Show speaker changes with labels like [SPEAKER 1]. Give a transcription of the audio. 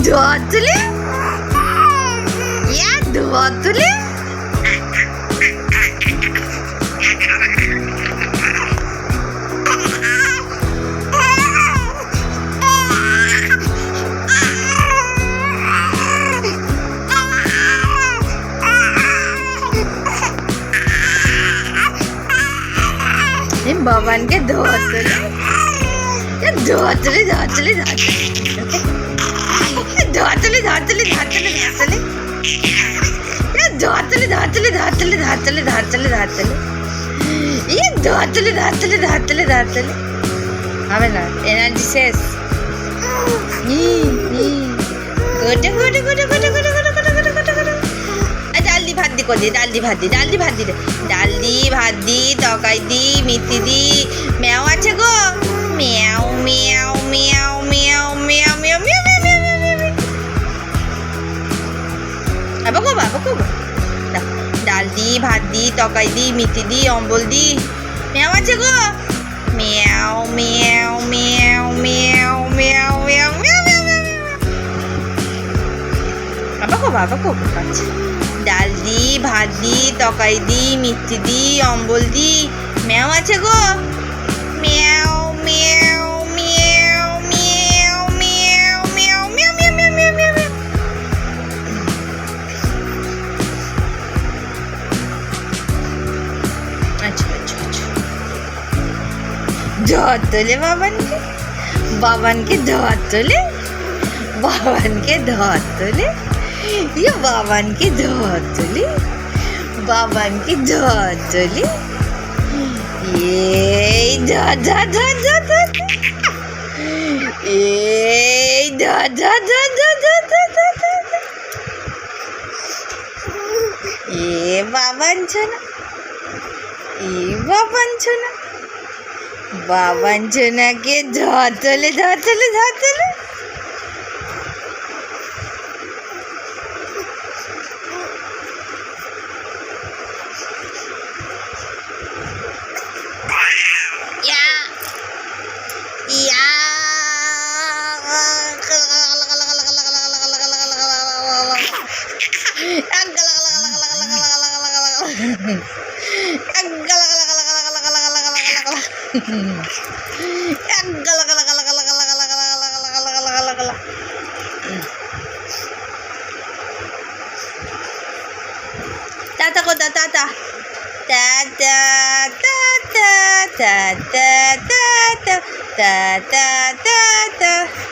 [SPEAKER 1] ধোয়া তুলে ইয়া ধোয়া তুলে বাবানকে ধোয়া তুলে ধোয়া তুলে ধোয়া তুলে ধোয়া তুলে ধোয়া তুলে ধোয়া তুলে ধোয়া তুলে ধোয়া তুলে ধোয়া তুলে ধোয়া তুলে ধোয়া তুলে ধোয়া তুলে ধোয়া তুলে ইয়ে ধোয়া তুলে ধোয়া তুলে ধোয়া তুলে ধোয়া তুলে হবে না এনার্জি শেষ গোটে গোটে গোটে গোটে গোটে গোটে গোটে গোটে গোটে গোটে ডাল দি ভাত দি করে দি ডাল দি ভাত দি ডাল দি ভাত দি ডাল দি ভাত দি তরকারি দি মিষ্টি দি ম্যাও আছে গো ম্যাও ম্যাও ম্যাও ম্যাও ম্যাও ম্যাও ম্যাও বাবা গো বাবা গো ডাল দি ভাত দি তরকারি দি মিষ্টি দি অম্বল দি ম্যাও আছে গো ম্যাও ম্যাও ম্যাও ম্যাও ম্যাও ম্যাও ম্যাও বাবা গো আচ্ছা ডাল দি ভাত দি তরকারি দি মিষ্টি দি অম্বল দি ম্যাও আছে গো ম্যাও ম্যাও ম্যাও ম্যাও ম্যাও ম্যাও ম্যাও ম্যাও ম্যাও ম্যাও ম্যাও আচ্ছা আচ্ছা আচ্ছা ধোয়া তোলে বাবানকে ধোয়া তোলে বাবানকে ধোয়া তোলে ये बाबन की धोतली ये धा धा धा धा धा ये धा धा धा धा धा धा धा धा ये बाबन छना के धोतले Tata ko da tata. Tata tata tata tata tata tata.